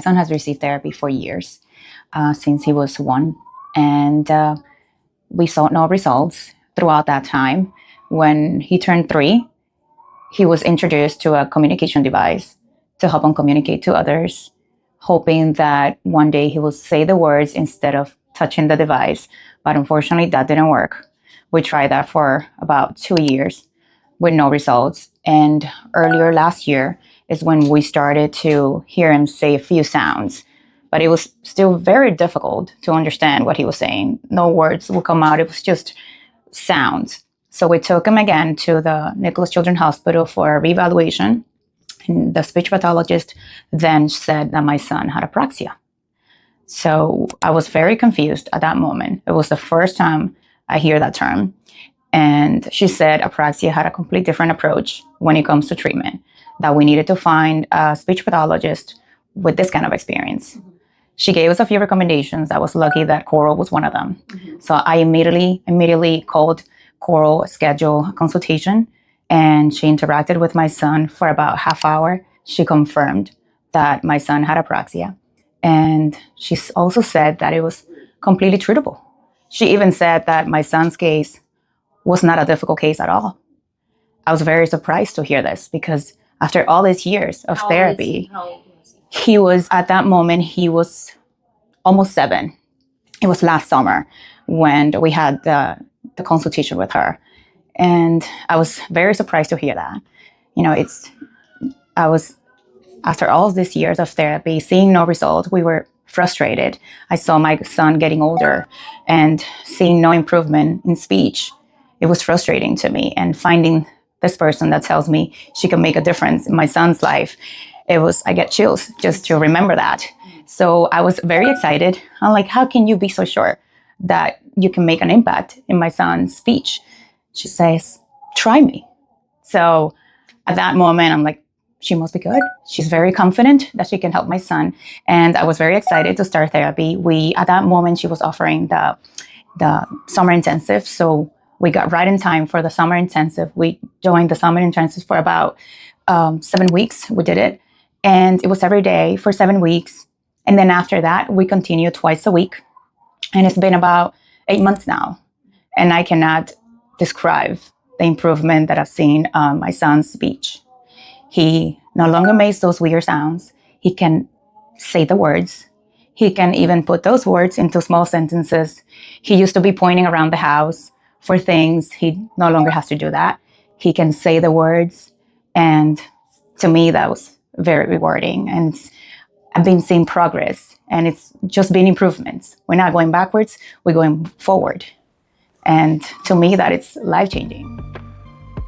son has received therapy for years, since he was 1. And we saw no results throughout that time. When he turned 3, he was introduced to a communication device to help him communicate to others, hoping that one day he will say the words instead of touching the device. But unfortunately, that didn't work. We tried that for about 2 years with no results. And earlier last year is when we started to hear him say a few sounds. But it was still very difficult to understand what he was saying. No words would come out. It was just sounds. So we took him again to the Nicholas Children's Hospital for a reevaluation. And the speech pathologist then said that my son had apraxia. So I was very confused at that moment. It was the first time I hear that term. And she said apraxia had a completely different approach when it comes to treatment, that we needed to find a speech pathologist with this kind of experience. She gave us a few recommendations. I was lucky that Coral was one of them. So I immediately called Coral, scheduled a consultation, and she interacted with my son for about half hour. She confirmed that my son had apraxia. And she also said that it was completely treatable. She even said that my son's case was not a difficult case at all. I was very surprised to hear this because after all these years of therapy, he was, at that moment, he was almost 7. It was last summer when we had the consultation with her. And I was very surprised to hear that. After all these years of therapy, seeing no result, we were frustrated. I saw my son getting older and seeing no improvement in speech. It was frustrating to me. And finding this person that tells me she can make a difference in my son's life, I get chills just to remember that. So I was very excited. I'm like, how can you be so sure that you can make an impact in my son's speech? She says, try me. So at that moment, I'm like, she must be good. She's very confident that she can help my son. And I was very excited to start therapy. At that moment, she was offering the summer intensive. So we got right in time for the summer intensive. We joined the summer intensive for about 7 weeks. We did it. And it was every day for 7 weeks. And then after that, we continued twice a week. And it's been about 8 months now. And I cannot describe the improvement that I've seen on my son's speech. He no longer makes those weird sounds. He can say the words. He can even put those words into small sentences. He used to be pointing around the house for things. He no longer has to do that. He can say the words. And to me, that was very rewarding. And I've been seeing progress. And it's just been improvements. We're not going backwards. We're going forward. And to me, that is life-changing.